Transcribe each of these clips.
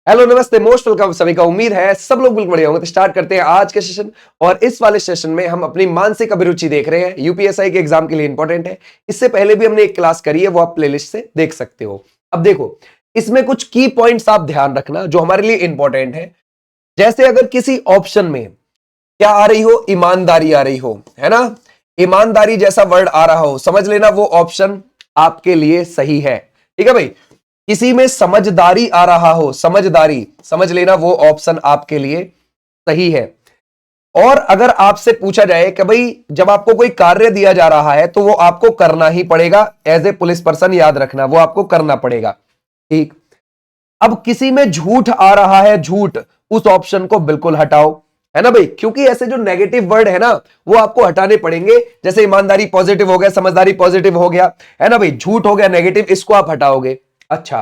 Hello नमस्ते, most welcome सभी का। उम्मीद है सब लोग बिल्कुल बढ़िया होंगे। तो स्टार्ट करते हैं आज के सेशन। और इस वाले सेशन में हम अपनी मानसिक अभिरुचि देख रहे हैं। यूपीएसआई के एग्जाम के लिए इंपॉर्टेंट है। इससे पहले भी हमने एक क्लास करी है, वो आप प्लेलिस्ट से देख सकते हो। अब देखो, इसमें कुछ की पॉइंट्स आप ध्यान रखना जो हमारे लिए इंपॉर्टेंट है। जैसे अगर किसी ऑप्शन में क्या आ रही हो, ईमानदारी आ रही हो, है ना, ईमानदारी जैसा वर्ड आ रहा हो, समझ लेना वो ऑप्शन आपके लिए सही है। ठीक है भाई। किसी में समझदारी आ रहा हो, समझदारी, समझ लेना वो ऑप्शन आपके लिए सही है। और अगर आपसे पूछा जाए कि भाई जब आपको कोई कार्य दिया जा रहा है तो वो आपको करना ही पड़ेगा, एज ए पुलिस पर्सन याद रखना वो आपको करना पड़ेगा। ठीक। अब किसी में झूठ आ रहा है, झूठ, उस ऑप्शन को बिल्कुल हटाओ, है ना भाई, क्योंकि ऐसे जो नेगेटिव वर्ड है ना वो आपको हटाने पड़ेंगे। जैसे ईमानदारी पॉजिटिव हो गया, समझदारी पॉजिटिव हो गया, है ना भाई, झूठ हो गया नेगेटिव, इसको आप हटाओगे। अच्छा,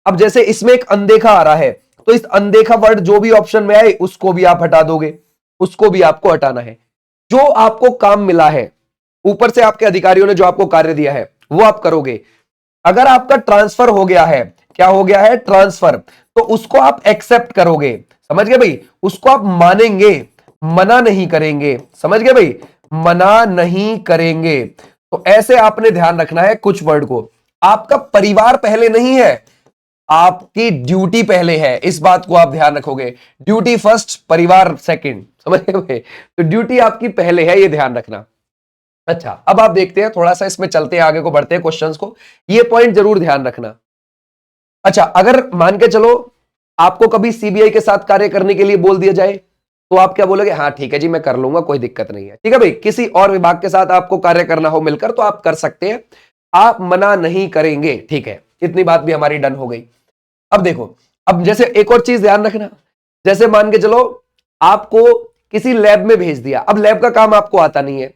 अब जैसे इसमें एक अनदेखा आ रहा है तो इस अनदेखा वर्ड जो भी ऑप्शन में आए उसको भी आप हटा दोगे, उसको भी आपको हटाना है। जो आपको काम मिला है, ऊपर से आपके अधिकारियों ने जो आपको कार्य दिया है वो आप करोगे। अगर आपका ट्रांसफर हो गया है, क्या हो गया है, ट्रांसफर, तो उसको आप एक्सेप्ट करोगे, समझ गए भाई, उसको आप मानेंगे, मना नहीं करेंगे, समझ गए भाई, मना नहीं करेंगे। तो ऐसे आपने ध्यान रखना है कुछ वर्ड को। आपका परिवार पहले नहीं है, आपकी ड्यूटी पहले है, इस बात को आप ध्यान रखोगे। ड्यूटी फर्स्ट, परिवार सेकंड, समझ गए भाई। तो ड्यूटी आपकी पहले है, ये ध्यान रखना। अच्छा, अब आप देखते हैं, थोड़ा सा इसमें चलते हैं, आगे को बढ़ते हैं क्वेश्चंस को, ये पॉइंट जरूर ध्यान रखना। अच्छा, अगर मान के चलो आपको कभी सीबीआई के साथ कार्य करने के लिए बोल दिया जाए तो आप क्या बोलोगे, हाँ ठीक है जी मैं कर लूंगा, कोई दिक्कत नहीं है। ठीक है भाई, किसी और विभाग के साथ आपको कार्य करना हो मिलकर तो आप कर सकते हैं, आप मना नहीं करेंगे। ठीक है, इतनी बात भी हमारी डन हो गई। अब देखो, अब जैसे एक और चीज ध्यान रखना, जैसे मान के चलो आपको किसी लैब में भेज दिया, अब लैब का काम आपको आता नहीं है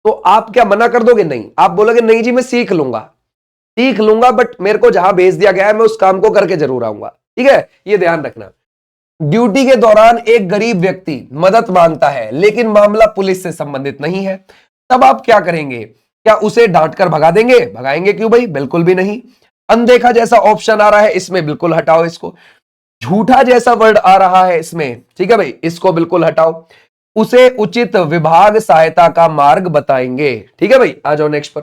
तो आप क्या मना कर दोगे, नहीं, आप बोलोगे नहीं जी मैं सीख लूंगा, सीख लूंगा, बट मेरे को जहां भेज दिया गया है मैं उस काम को करके जरूर आऊंगा। ठीक है, ये ध्यान रखना। ड्यूटी के दौरान एक गरीब व्यक्ति मदद मांगता है लेकिन मामला पुलिस से संबंधित नहीं है, तब आप क्या करेंगे, क्या उसे डांट कर भगा देंगे, भगाएंगे क्यों भाई, बिल्कुल भी नहीं। अनदेखा जैसा ऑप्शन आ रहा है, इसमें बिल्कुल हटाओ इसको। झूठा जैसा वर्ड आ रहा है इसमें, ठीक है भाई, इसको बिल्कुल हटाओ। उसे उचित विभाग सहायता का मार्ग बताएंगे। ठीक है भाई, आ जाओ नेक्स्ट पर।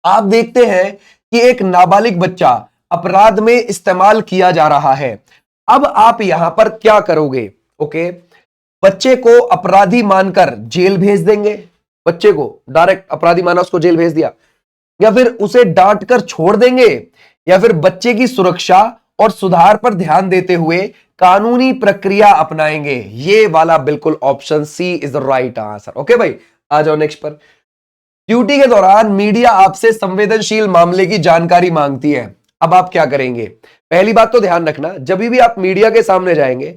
आप देखते हैं कि एक नाबालिग बच्चा अपराध में इस्तेमाल किया जा रहा है। अब आप यहां पर क्या करोगे, ओके, बच्चे को अपराधी मानकर जेल भेज देंगे, बच्चे को डायरेक्ट अपराधी माना, उसको जेल भेज दिया, या फिर उसे डांट कर छोड़ देंगे, या फिर बच्चे की सुरक्षा और सुधार पर ध्यान देते हुए कानूनी प्रक्रिया अपनाएंगे। ये वाला बिल्कुल option C is the right answer. Okay भाई, आ जाओ नेक्स्ट पर। ड्यूटी के दौरान मीडिया आपसे संवेदनशील मामले की जानकारी मांगती है, अब आप क्या करेंगे। पहली बात तो ध्यान रखना, जब भी आप मीडिया के सामने जाएंगे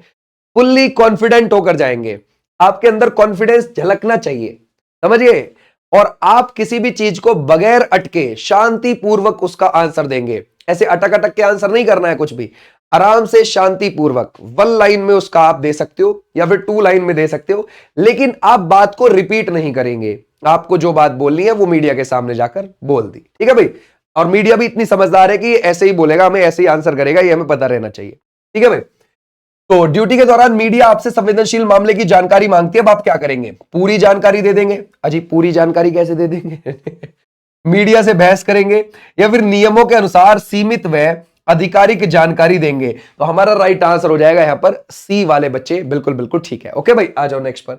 फुल्ली कॉन्फिडेंट होकर जाएंगे, आपके अंदर कॉन्फिडेंस झलकना चाहिए, समझिए। और आप किसी भी चीज को बगैर अटके शांतिपूर्वक उसका आंसर देंगे। ऐसे अटक अटक के आंसर नहीं करना है कुछ भी, आराम से शांतिपूर्वक वन लाइन में उसका आप दे सकते हो या फिर टू लाइन में दे सकते हो, लेकिन आप बात को रिपीट नहीं करेंगे। आपको जो बात बोलनी है वो मीडिया के सामने जाकर बोल दी। ठीक है भाई, और मीडिया भी इतनी समझदार है कि ऐसे ही बोलेगा, हमें ऐसे ही आंसर करेगा, ये हमें पता रहना चाहिए। ठीक है भाई। तो ड्यूटी के दौरान मीडिया आपसे संवेदनशील मामले की जानकारी मांगती है, अब आप क्या करेंगे, पूरी जानकारी दे देंगे। अजी पूरी जानकारी कैसे दे देंगे मीडिया से बहस करेंगे या फिर नियमों के अनुसार सीमित व आधिकारिक जानकारी देंगे। तो हमारा राइट आंसर हो जाएगा यहां पर सी वाले बच्चे, बिल्कुल बिल्कुल ठीक है। ओके भाई, आ जाओ नेक्स्ट पर।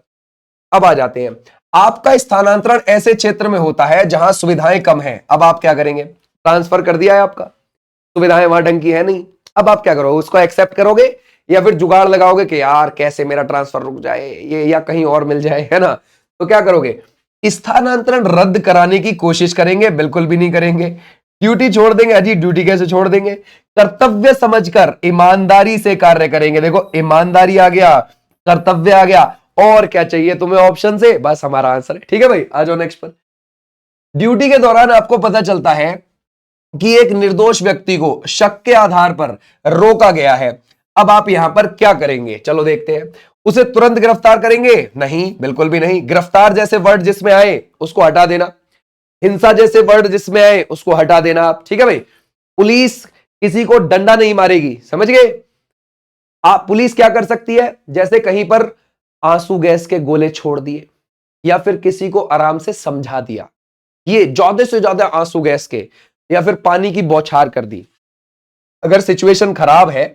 अब आ जाते हैं, आपका स्थानांतरण ऐसे क्षेत्र में होता है जहां सुविधाएं कम है, अब आप क्या करेंगे, ट्रांसफर कर दिया है आपका, सुविधाएं वहां ढंग की है नहीं, अब आप क्या करोगे, उसको एक्सेप्ट करोगे या फिर जुगाड़ लगाओगे कि यार कैसे मेरा ट्रांसफर रुक जाए ये, या कहीं और मिल जाए, है ना। तो क्या करोगे, स्थानांतरण रद्द कराने की कोशिश करेंगे, बिल्कुल भी नहीं करेंगे। ड्यूटी छोड़ देंगे, अजी ड्यूटी कैसे छोड़ देंगे, कर्तव्य समझकर ईमानदारी से कार्य करेंगे। देखो ईमानदारी आ गया, कर्तव्य आ गया, और क्या चाहिए तुम्हें ऑप्शन से, बस हमारा आंसर है। ठीक है भाई, आ जाओ नेक्स्ट पर। ड्यूटी के दौरान आपको पता चलता है कि एक निर्दोष व्यक्ति को शक के आधार पर रोका गया है, अब आप यहां पर क्या करेंगे, चलो देखते हैं। उसे तुरंत गिरफ्तार करेंगे, नहीं, बिल्कुल भी नहीं। गिरफ्तार जैसे वर्ड जिसमें आए उसको हटा देना, हिंसा जैसे वर्ड जिसमें आए उसको हटा देना आप। ठीक है भाई, पुलिस किसी को डंडा नहीं मारेगी, समझ गए, आप पुलिस क्या कर सकती है, जैसे कहीं पर आंसू गैस के गोले छोड़ दिए या फिर किसी को आराम से समझा दिया, ये ज्यादा से ज्यादा आंसू गैस के, या फिर पानी की बौछार कर दी। अगर सिचुएशन खराब है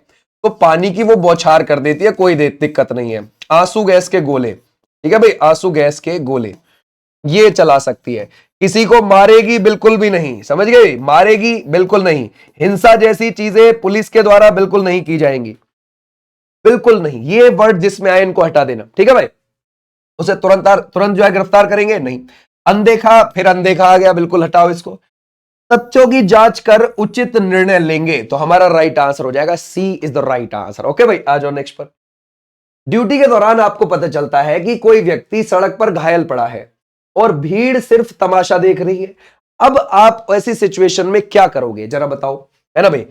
तो पानी की वो बौछार कर देती है, कोई दिक्कत नहीं है। आंसू गैस के गोले, ठीक है भाई, आंसू गैस के गोले ये चला सकती है। किसी को मारेगी बिल्कुल भी नहीं, समझ गए, मारेगी बिल्कुल नहीं। हिंसा जैसी चीजें पुलिस के द्वारा बिल्कुल नहीं की जाएंगी, बिल्कुल नहीं। ये वर्ड जिसमें आए इनको हटा देना, ठीक है भाई। उसे तुरंत तुरंत जो है गिरफ्तार करेंगे नहीं। अनदेखा, फिर अनदेखा आ गया, बिल्कुल हटाओ इसको। तथ्यों की जांच कर उचित निर्णय लेंगे, तो हमारा राइट आंसर हो जाएगा C is the right answer. Okay भाई, आ जाओ नेक्स्ट पर। ड्यूटी के दौरान आपको पता चलता है कि कोई व्यक्ति सड़क पर घायल पड़ा है और भीड़ सिर्फ तमाशा देख रही है। अब आप ऐसी सिचुएशन में क्या करोगे, जरा बताओ, है ना भाई।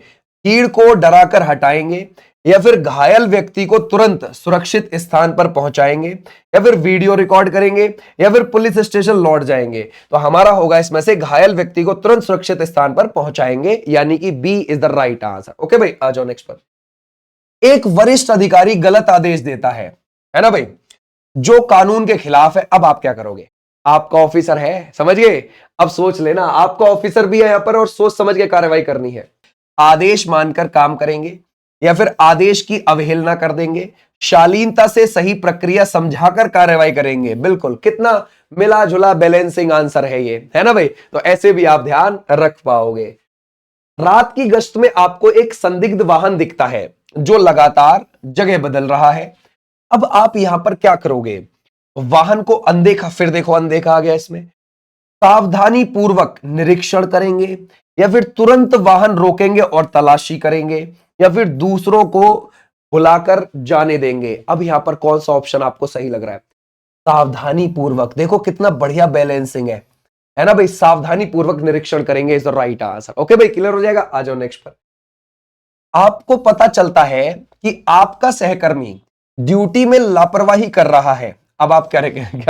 भीड़ को डराकर हटाएंगे, या फिर घायल व्यक्ति को तुरंत सुरक्षित स्थान पर पहुंचाएंगे, या फिर वीडियो रिकॉर्ड करेंगे, या फिर पुलिस स्टेशन लौट जाएंगे। तो हमारा होगा इसमें से घायल व्यक्ति को तुरंत सुरक्षित स्थान पर पहुंचाएंगे, यानी कि B is the right answer. Okay भाई, आ जाओ नेक्स्ट पर। एक वरिष्ठ अधिकारी गलत आदेश देता है ना भाई, जो कानून के खिलाफ है। अब आप क्या करोगे, आपका ऑफिसर है, समझ गए। अब सोच लेना, आपका ऑफिसर भी है यहां पर और सोच समझ के कार्रवाई करनी है। आदेश मानकर काम करेंगे, या फिर आदेश की अवहेलना कर देंगे, शालीनता से सही प्रक्रिया समझाकर कार्रवाई करेंगे। बिल्कुल, कितना मिला जुला बैलेंसिंग आंसर है ये, है ना भाई। तो ऐसे भी आप ध्यान रख पाओगे। रात की गश्त में आपको एक संदिग्ध वाहन दिखता है जो लगातार जगह बदल रहा है। अब आप यहां पर क्या करोगे, वाहन को अनदेखा, फिर देखो अनदेखा आ गया इसमें, सावधानी पूर्वक निरीक्षण करेंगे, या फिर तुरंत वाहन रोकेंगे और तलाशी करेंगे, या फिर दूसरों को बुलाकर जाने देंगे। अब यहां पर कौन सा ऑप्शन आपको सही लग रहा है, सावधानी पूर्वक। देखो कितना बढ़िया बैलेंसिंग है ना भाई। सावधानी पूर्वक निरीक्षण करेंगे is the right answer. Okay भाई, क्लियर हो जाएगा। आ जाओ नेक्स्ट पर। आपको पता चलता है कि आपका सहकर्मी ड्यूटी में लापरवाही कर रहा है। अब आप क्या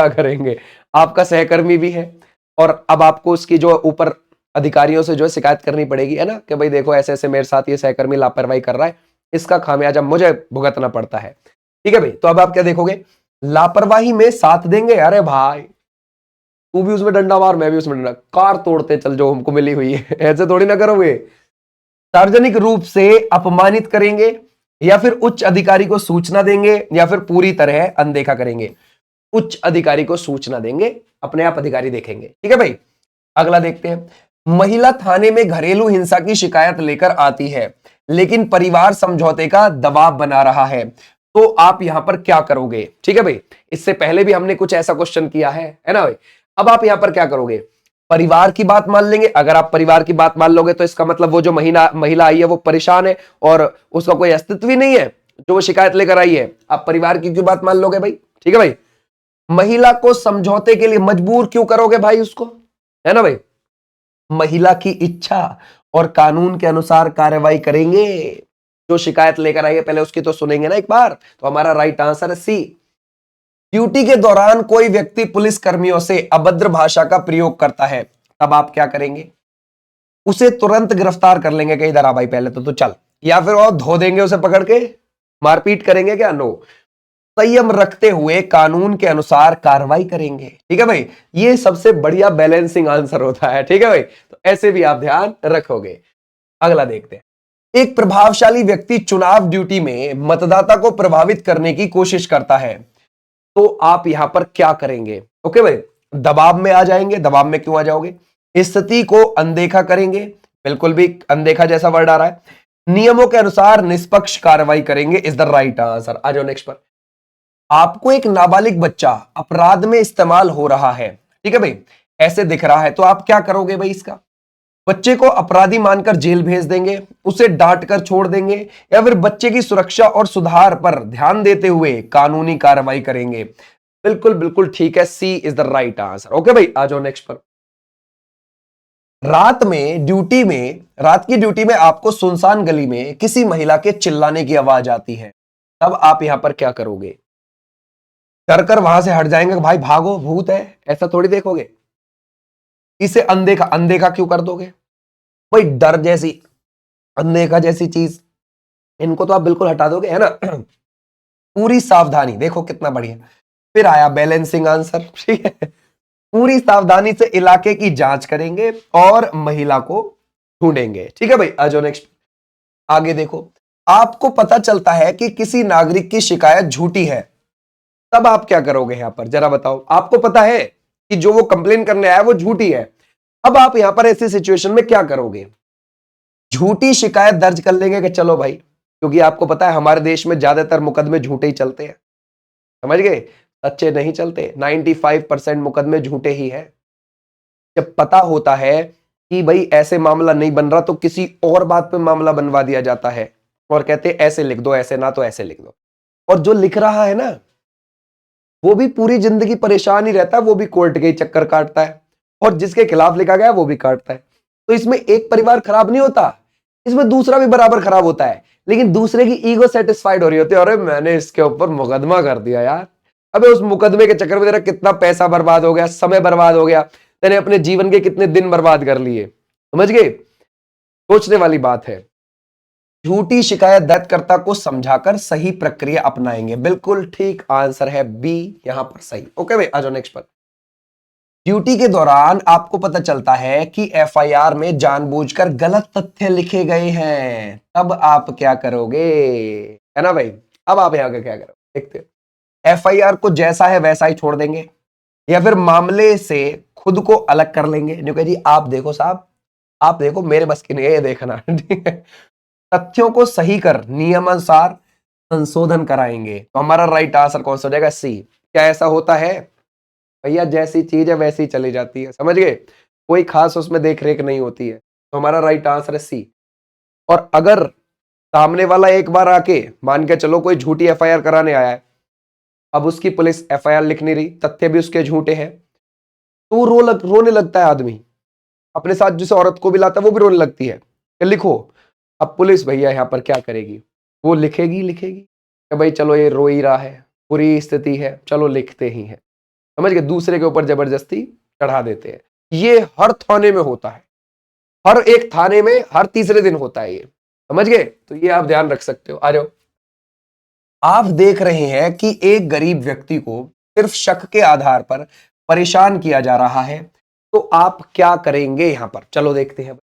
करेंगे, आपका सहकर्मी भी है और अब आपको उसकी जो ऊपर अधिकारियों से जो है शिकायत करनी पड़ेगी, है ना, कि भाई देखो ऐसे ऐसे मेरे साथ ये सहकर्मी लापरवाही कर रहा है, इसका खामियाजा मुझे भुगतना पड़ता है। ठीक है भाई, तो अब आप क्या देखोगे, लापरवाही में साथ देंगे, अरे भाई तू भी उसमें डंडा मार, मैं भी उसमें डंडा, कार तोड़ते चल जो हमको मिली हुई है, ऐसे थोड़ी ना करोगे। सार्वजनिक रूप से अपमानित करेंगे, या फिर उच्च अधिकारी को सूचना देंगे, या फिर पूरी तरह अनदेखा करेंगे। उच्च अधिकारी को सूचना देंगे, अपने आप अधिकारी देखेंगे। ठीक है भाई, अगला देखते हैं। महिला थाने में घरेलू हिंसा की शिकायत लेकर आती है, लेकिन परिवार समझौते का दबाव बना रहा है, तो आप यहां पर क्या करोगे। ठीक है भाई, इससे पहले भी हमने कुछ ऐसा क्वेश्चन किया है ना भाई। अब आप यहां पर क्या करोगे, परिवार की बात मान लेंगे। अगर आप परिवार की बात मान लोगे तो इसका मतलब वो जो महिला आई है वो परेशान है और उसका कोई अस्तित्व ही नहीं है, जो वो शिकायत लेकर आई है। आप परिवार की क्यों बात मान लोगे भाई, ठीक है भाई। महिला को समझौते के लिए मजबूर क्यों करोगे भाई उसको, है ना भाई। महिला की इच्छा और कानून के अनुसार कार्रवाई करेंगे। जो शिकायत लेकर आई है पहले उसकी तो सुनेंगे ना एक बार। तो हमारा राइट आंसर है सी। ड्यूटी के दौरान कोई व्यक्ति पुलिस कर्मियों से अभद्र भाषा का प्रयोग करता है, तब आप क्या करेंगे, उसे तुरंत गिरफ्तार कर लेंगे कि इधर आ भाई पहले तो चल, या फिर और धो देंगे उसे पकड़ के, मारपीट करेंगे क्या, नो। संयम रखते हुए कानून के अनुसार कार्रवाई करेंगे। ठीक है भाई, ये सबसे बढ़िया बैलेंसिंग आंसर होता है। ठीक है भाई, तो ऐसे भी आप ध्यान रखोगे। अगला देखते हैं। एक प्रभावशाली व्यक्ति चुनाव ड्यूटी में मतदाता को प्रभावित करने की कोशिश करता है, तो आप यहां पर क्या करेंगे। ओके भाई, दबाव में आ जाएंगे। दबाव में क्यों आ जाओगे, स्थिति को अनदेखा करेंगे, बिल्कुल भी अनदेखा जैसा वर्ड आ रहा है। नियमों के अनुसार निष्पक्ष कार्रवाई करेंगे इज द राइट आंसर। आ जाओ नेक्स्ट पर। आपको एक नाबालिग बच्चा अपराध में इस्तेमाल हो रहा है, ठीक है भाई, ऐसे दिख रहा है, तो आप क्या करोगे भाई इसका, बच्चे को अपराधी मानकर जेल भेज देंगे, उसे डांट कर छोड़ देंगे, या फिर बच्चे की सुरक्षा और सुधार पर ध्यान देते हुए कानूनी कार्रवाई करेंगे। बिल्कुल बिल्कुल ठीक है, C is the right answer. Okay भाई, आ जाओ नेक्स्ट पर। रात की ड्यूटी में आपको सुनसान गली में किसी महिला के चिल्लाने की आवाज आती है, तब आप यहां पर क्या करोगे, डर कर वहां से हट जाएंगे, भाई भागो भूत है, ऐसा थोड़ी देखोगे। इसे अनदेखा, अनदेखा क्यों कर दोगे भाई, डर जैसी, अनदेखा जैसी चीज इनको तो आप बिल्कुल हटा दोगे, है ना। पूरी सावधानी, देखो कितना बढ़िया। फिर आया बैलेंसिंग आंसर, ठीक है। पूरी सावधानी से इलाके की जांच करेंगे और महिला को ढूंढेंगे, ठीक है भाई। आ जाओ नेक्स्ट। आगे देखो, आपको पता चलता है कि किसी नागरिक की शिकायत झूठी है, तब आप क्या करोगे यहां पर, जरा बताओ। आपको पता है कि जो वो कंप्लेन करने आया वो झूठी है, अब आप यहां पर ऐसी सिचुएशन में क्या करोगे। झूठी शिकायत दर्ज कर लेंगे कि चलो भाई, क्योंकि आपको पता है हमारे देश में ज्यादातर मुकदमे झूठे ही चलते हैं, समझ गए, सच्चे नहीं चलते। 95% मुकदमे झूठे ही है। जब पता होता है कि भाई ऐसे मामला नहीं बन रहा, तो किसी और बात पे मामला बनवा दिया जाता है और कहते हैं ऐसे लिख दो, ऐसे ना तो ऐसे लिख दो। और जो लिख रहा है ना, वो भी पूरी जिंदगी परेशान ही रहता है, वो भी कोर्ट के ही चक्कर काटता है, और जिसके खिलाफ लिखा गया वो भी काटता है। तो इसमें एक परिवार खराब नहीं होता, इसमें दूसरा भी बराबर खराब होता है, लेकिन दूसरे की ईगो सेटिस्फाइड हो रही होती है, अरे मैंने इसके ऊपर मुकदमा कर दिया यार। अबे उस मुकदमे के चक्कर में तेरा कितना पैसा बर्बाद हो गया, समय बर्बाद हो गया, तेने अपने जीवन के कितने दिन बर्बाद कर लिए, समझ गए। सोचने वाली बात है। झूठी शिकायत दर्जकर्ता को समझाकर सही प्रक्रिया अपनाएंगे, बिल्कुल ठीक आंसर है बी यहां पर सही। ओके भाई, आ जाओ नेक्स्ट पर। ड्यूटी के दौरान आपको पता चलता है कि एफआईआर में जानबूझकर गलत तथ्य लिखे गए हैं, तब आप क्या करोगे, है ना भाई। अब आप यहां का क्या करोगे, देखते हैं। एफआईआर को जैसा है वैसा ही छोड़ देंगे, या फिर मामले से खुद को अलग कर लेंगे, जो कहे जी आप देखो साहब, आप देखो मेरे बस की नहीं है ये देखना, ठीक है। तथ्यों को सही कर नियमानुसार संशोधन कराएंगे, तो हमारा राइट आंसर कौन सा हो जाएगा, सी। क्या ऐसा होता है भैया, जैसी चीज है वैसी चली जाती है, समझ गए, कोई खास उसमें देख रेख नहीं होती है, तो हमारा राइट आंसर है सी। और अगर सामने वाला एक बार आके मान के चलो कोई झूठी एफआईआर कराने आया है, अब उसकी पुलिस एफआईआर लिख नहीं रही, तथ्य भी उसके झूठे हैं, तो रोने लगता है आदमी, अपने साथ जिस औरत को भी लाता है वो भी रोने लगती है कि लिखो। अब पुलिस भैया यहाँ पर क्या करेगी, वो लिखेगी लिखेगी कि भाई चलो ये रो ही रहा है, बुरी स्थिति है, चलो लिखते ही हैं, समझ गए, दूसरे के ऊपर जबरदस्ती चढ़ा देते हैं। ये हर थाने में होता है, हर एक थाने में हर तीसरे दिन होता है ये, समझ गए, तो ये आप ध्यान रख सकते हो। आ जाओ। आप देख रहे हैं कि एक गरीब व्यक्ति को सिर्फ शक के आधार पर परेशान किया जा रहा है, तो आप क्या करेंगे यहां पर, चलो देखते हैं।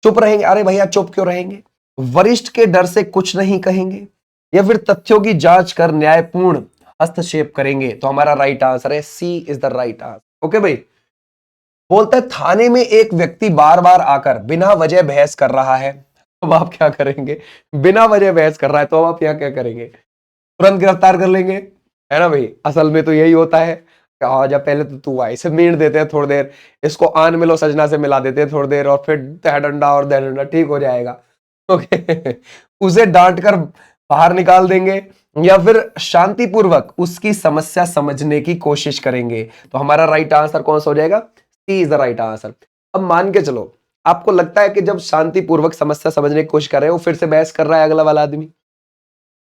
चुप रहेंगे, अरे भैया चुप क्यों रहेंगे, वरिष्ठ के डर से कुछ नहीं कहेंगे, या फिर तथ्यों की जांच कर न्यायपूर्ण हस्तक्षेप करेंगे, तो हमारा राइट आंसर है C is the right answer. Okay भाई। बोलता है थाने में एक व्यक्ति बार बार आकर बिना वजह बहस कर रहा है, अब आप क्या करेंगे, बिना वजह बहस कर रहा है तो अब आप यहाँ क्या करेंगे, तुरंत गिरफ्तार कर लेंगे, है ना भाई। असल में तो यही होता है, जब पहले तो तू आ, इसे मीट देते हैं थोड़ी देर, इसको आन मिलो सजना से मिला देते हैं थोड़ी देर, और फिर तह डंडा और दह डंडा, ठीक हो जाएगा। ओके। उसे डांट कर बाहर निकाल देंगे, या फिर शांतिपूर्वक उसकी समस्या समझने की कोशिश करेंगे, तो हमारा राइट आंसर कौन सा हो जाएगा, C is the right answer. अब मान के चलो आपको लगता है कि जब शांतिपूर्वक समस्या समझने की कोशिश कर रहे हो, फिर से बहस कर रहा है अगला वाला आदमी,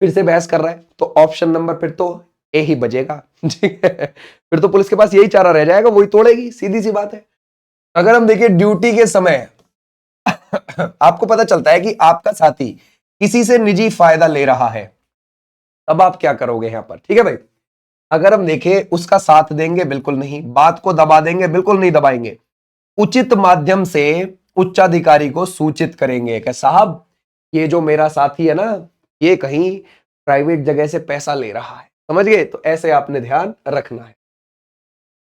फिर से बहस कर रहा है, तो ऑप्शन नंबर फिर तो ए ही बजेगा, ठीक है। फिर तो पुलिस के पास यही चारा रह जाएगा, वही तोड़ेगी, सीधी सी बात है। अगर हम देखिए ड्यूटी के समय आपको पता चलता है कि आपका साथी किसी से निजी फायदा ले रहा है, तब आप क्या करोगे यहां पर, ठीक है भाई। अगर हम देखें उसका साथ देंगे, बिल्कुल नहीं, बात को दबा देंगे, बिल्कुल नहीं दबाएंगे, उचित माध्यम से उच्चाधिकारी को सूचित करेंगे कि साहब ये जो मेरा साथी है ना, ये कहीं प्राइवेट जगह से पैसा ले रहा है, समझ गए, तो ऐसे आपने ध्यान रखना है।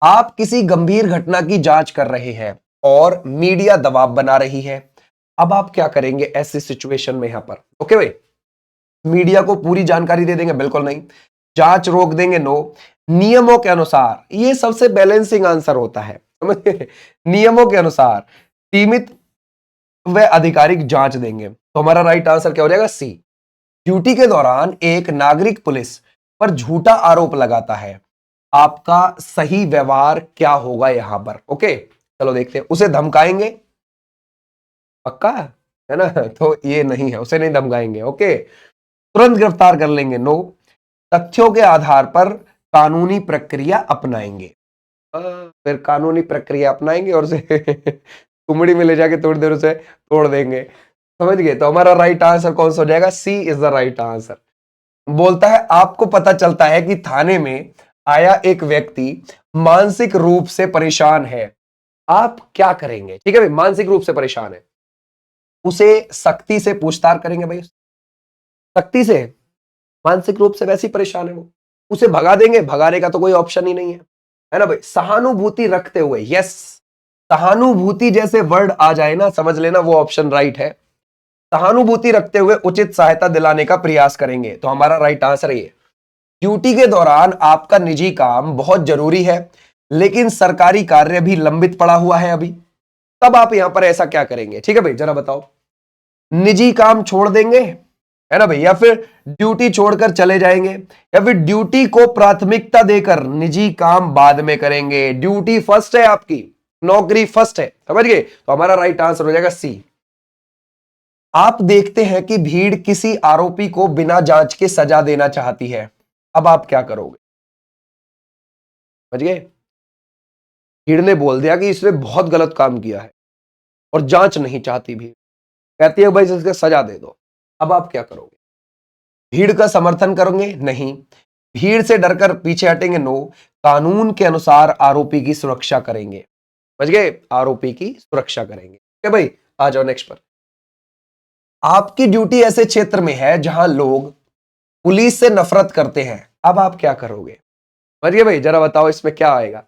आप किसी गंभीर घटना की जांच कर रहे हैं और मीडिया दबाव बना रही है, अब आप क्या करेंगे ऐसी सिचुएशन में यहां पर, ओके भाई। मीडिया को पूरी जानकारी दे देंगे, बिल्कुल नहीं, जांच रोक देंगे, नो, नियमों के अनुसार, ये सबसे बैलेंसिंग आंसर होता है, समझे, नियमों के अनुसार सीमित व आधिकारिक जांच देंगे, तो हमारा राइट आंसर क्या हो जाएगा, सी। ड्यूटी के दौरान एक नागरिक पुलिस पर झूठा आरोप लगाता है, आपका सही व्यवहार क्या होगा यहां पर, ओके। चलो देखते हैं, उसे धमकाएंगे, पक्का है ना, तो ये नहीं है, उसे नहीं धमकाएंगे, ओके। तुरंत गिरफ्तार कर लेंगे, नो, तथ्यों के आधार पर कानूनी प्रक्रिया अपनाएंगे, फिर कानूनी प्रक्रिया अपनाएंगे और उसे कुमड़ी में ले जाके थोड़ी देर उसे तोड़ देंगे, समझ गए? तो हमारा राइट आंसर कौन सा हो जाएगा? C is the right answer. बोलता है आपको पता चलता है कि थाने में आया एक व्यक्ति मानसिक रूप से परेशान है, आप क्या करेंगे? ठीक है भाई, मानसिक रूप से परेशान है, उसे सख्ती से पूछताछ करेंगे भाई, सख्ती से, मानसिक रूप से वैसे ही परेशान है वो, उसे भगा देंगे? भगाने का तो कोई ऑप्शन ही नहीं है ना भाई। सहानुभूति रखते हुए, यस, सहानुभूति जैसे वर्ड आ जाए ना, समझ लेना वो ऑप्शन राइट है। सहानुभूति रखते हुए उचित सहायता दिलाने का प्रयास करेंगे, तो हमारा राइट आंसर ये। ड्यूटी के दौरान आपका निजी काम बहुत जरूरी है, लेकिन सरकारी कार्य भी लंबित पड़ा हुआ है अभी, तब आप यहां पर ऐसा क्या करेंगे? ठीक है भाई, जरा बताओ, निजी काम छोड़ देंगे, है ना भाई, या फिर ड्यूटी छोड़कर चले जाएंगे, या फिर ड्यूटी को प्राथमिकता देकर निजी काम बाद में करेंगे? ड्यूटी फर्स्ट है आपकी, नौकरी फर्स्ट है, समझ गए? तो हमारा राइट आंसर हो जाएगा सी। आप देखते हैं कि भीड़ किसी आरोपी को बिना जांच के सजा देना चाहती है, अब आप क्या करोगे? समझ गए? भीड़ ने बोल दिया कि इसने बहुत गलत काम किया है और जांच नहीं चाहती, भीड़ कहती है भाई इसके सजा दे दो, अब आप क्या करोगे? भीड़ का समर्थन करोगे? नहीं। भीड़ से डरकर पीछे हटेंगे? नो। कानून के अनुसार आरोपी की सुरक्षा करेंगे, समझ गए? आरोपी की सुरक्षा करेंगे। ठीक है भाई, आ जाओ नेक्स्ट पर। आपकी ड्यूटी ऐसे क्षेत्र में है जहां लोग पुलिस से नफरत करते हैं, अब आप क्या करोगे? समझ गए भाई, जरा बताओ इसमें क्या आएगा?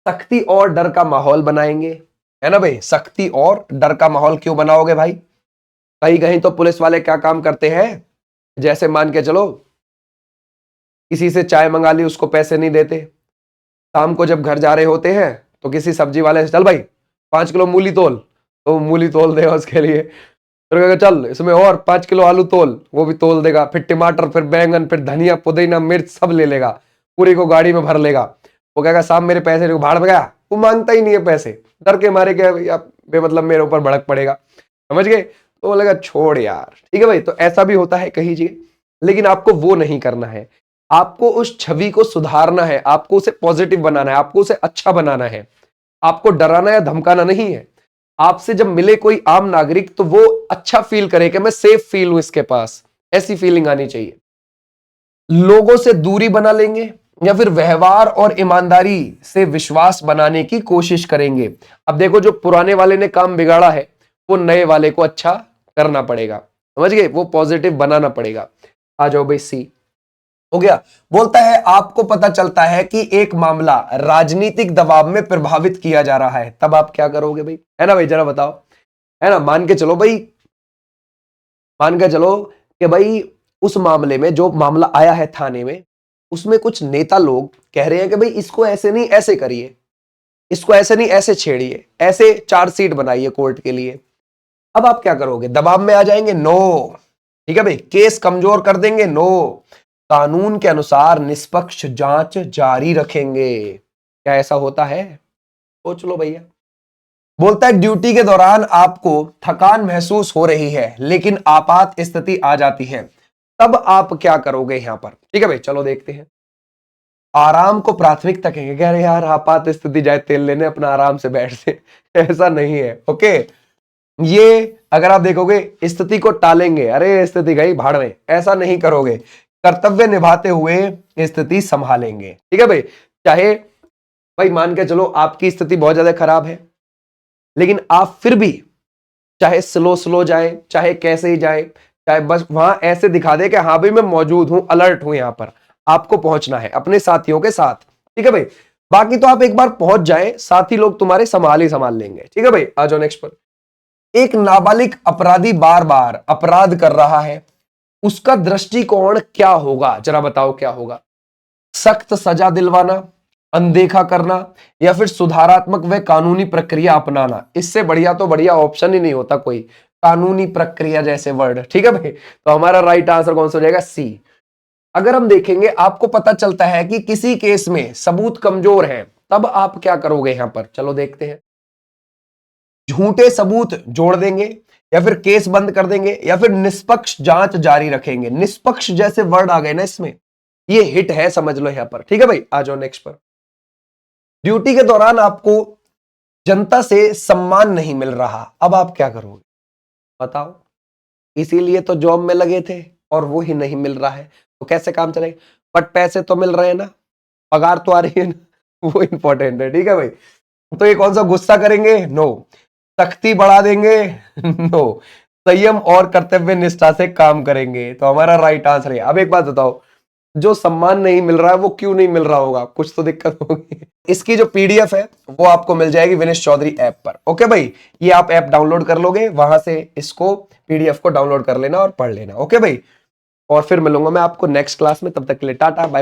सख्ती और डर का माहौल बनाएंगे, है ना भाई, सख्ती और डर का माहौल क्यों बनाओगे भाई? कहीं कहीं तो पुलिस वाले क्या काम करते हैं, जैसे मान के चलो किसी से चाय मंगा ली, उसको पैसे नहीं देते, शाम को जब घर जा रहे होते हैं तो किसी सब्जी वाले से, चल भाई 5 किलो मूली तोल, तो मूली तोल देगा उसके लिए, फिर कहेगा चल इसमें और 5 किलो आलू तोल, वो भी तोल देगा, फिर टमाटर, फिर बैंगन, फिर धनिया, पुदीना, मिर्च सब ले लेगा, पूरी को गाड़ी में भर लेगा। वो कहेगा साहब मेरे पैसे नहीं, भाड़ में गया, वो मांगता ही नहीं है पैसे, डर के मारे क्या या बेमतलब मेरे ऊपर भड़क पड़ेगा, समझ गए? तो बोलेगा छोड़ यार। ठीक है भाई, तो ऐसा भी होता है कहीं जगह, लेकिन आपको वो नहीं करना है, आपको उस छवि को सुधारना है, आपको उसे पॉजिटिव बनाना है, आपको उसे अच्छा बनाना है, आपको डराना या धमकाना नहीं है। आपसे जब मिले कोई आम नागरिक तो वो अच्छा फील करे कि मैं सेफ फील हूं इसके पास, ऐसी फीलिंग आनी चाहिए। लोगों से दूरी बना लेंगे या फिर व्यवहार और ईमानदारी से विश्वास बनाने की कोशिश करेंगे? अब देखो, जो पुराने वाले ने काम बिगाड़ा है वो नए वाले को अच्छा करना पड़ेगा, समझ गए? वो पॉजिटिव बनाना पड़ेगा। आ जाओ भाई, सी हो गया। बोलता है आपको पता चलता है कि एक मामला राजनीतिक दबाव में प्रभावित किया जा रहा है, तब आप क्या करोगे भाई? है ना भाई, जरा बताओ, है ना? मान के चलो भाई, मान के चलो कि भाई उस मामले में, जो मामला आया है थाने में, उसमें कुछ नेता लोग कह रहे हैं कि भाई इसको ऐसे नहीं ऐसे करिए, इसको ऐसे नहीं ऐसे छेड़िए, ऐसे चार्जशीट बनाइए कोर्ट के लिए, अब आप क्या करोगे? दबाव में आ जाएंगे? नो। ठीक है भाई, केस कमजोर कर देंगे? नो। कानून के अनुसार निष्पक्ष जांच जारी रखेंगे। क्या ऐसा होता है? सोच लो भैया। बोलता है ड्यूटी के दौरान आपको थकान महसूस हो रही है, लेकिन आपात स्थिति आ जाती है, तब आप क्या करोगे यहां पर? ठीक है भाई, चलो देखते हैं। आराम को प्राथमिकता कहेंगे, कह रहे यार आपात स्थिति जाए तेल लेने, अपना आराम से बैठ से ऐसा नहीं है, ओके? ये अगर आप देखोगे स्थिति को टालेंगे, अरे स्थिति गई भाड़ में, ऐसा नहीं करोगे, कर्तव्य निभाते हुए स्थिति संभालेंगे। ठीक है भाई, चाहे भाई मान के चलो आपकी स्थिति बहुत ज्यादा खराब है, लेकिन आप फिर भी चाहे स्लो स्लो जाए, चाहे कैसे ही जाए, चाहे बस वहां ऐसे दिखा दे कि हाँ भाई मैं मौजूद हूं, अलर्ट हूं, यहां पर आपको पहुंचना है अपने साथियों के साथ। ठीक है भाई, बाकी तो आप एक बार पहुंच जाए, साथी लोग तुम्हारे संभाल ही संभाल लेंगे। ठीक है भाई, आ जाओ नेक्स्ट पर। एक नाबालिग अपराधी बार बार अपराध कर रहा है, उसका दृष्टिकोण क्या होगा? जरा बताओ क्या होगा? सख्त सजा दिलवाना, अनदेखा करना, या फिर सुधारात्मक व कानूनी प्रक्रिया अपनाना? इससे बढ़िया तो बढ़िया ऑप्शन ही नहीं होता कोई, कानूनी प्रक्रिया जैसे वर्ड। ठीक है भाई, तो हमारा राइट आंसर कौन सा हो जाएगा? सी। अगर हम देखेंगे आपको पता चलता है कि किसी केस में सबूत कमजोर है, तब आप क्या करोगे यहां पर? चलो देखते हैं। झूठे सबूत जोड़ देंगे, या फिर केस बंद कर देंगे, या फिर निष्पक्ष जांच जारी रखेंगे? निष्पक्ष जैसे वर्ड आ गए ना इसमें, ये हिट है, समझ लो यहां पर। ठीक है भाई, आ जाओ नेक्स्ट पर। ड्यूटी के दौरान आपको जनता से सम्मान नहीं मिल रहा, अब आप क्या करोगे? बताओ। इसीलिए तो जॉब में लगे थे और वो ही नहीं मिल रहा है, तो कैसे काम चलेगा? बट पैसे तो मिल रहे हैं ना, पगार तो आ रही है ना, वो इंपॉर्टेंट है। ठीक है भाई, तो ये कौन सा गुस्सा करेंगे? नो। सख्ती बढ़ा देंगे? नो। संयम और कर्तव्य निष्ठा से काम करेंगे, तो हमारा राइट आंसर है। अब एक बात बताओ, जो सम्मान नहीं मिल रहा है वो क्यों नहीं मिल रहा होगा? कुछ तो दिक्कत होगी। इसकी जो पीडीएफ है वो आपको मिल जाएगी विनेश चौधरी ऐप पर। ओके भाई, ये आप ऐप डाउनलोड कर लोगे, वहां से इसको पीडीएफ को डाउनलोड कर लेना और पढ़ लेना। ओके भाई, और फिर मिलूंगा मैं आपको नेक्स्ट क्लास में, तब तक के लिए टाटा बाय।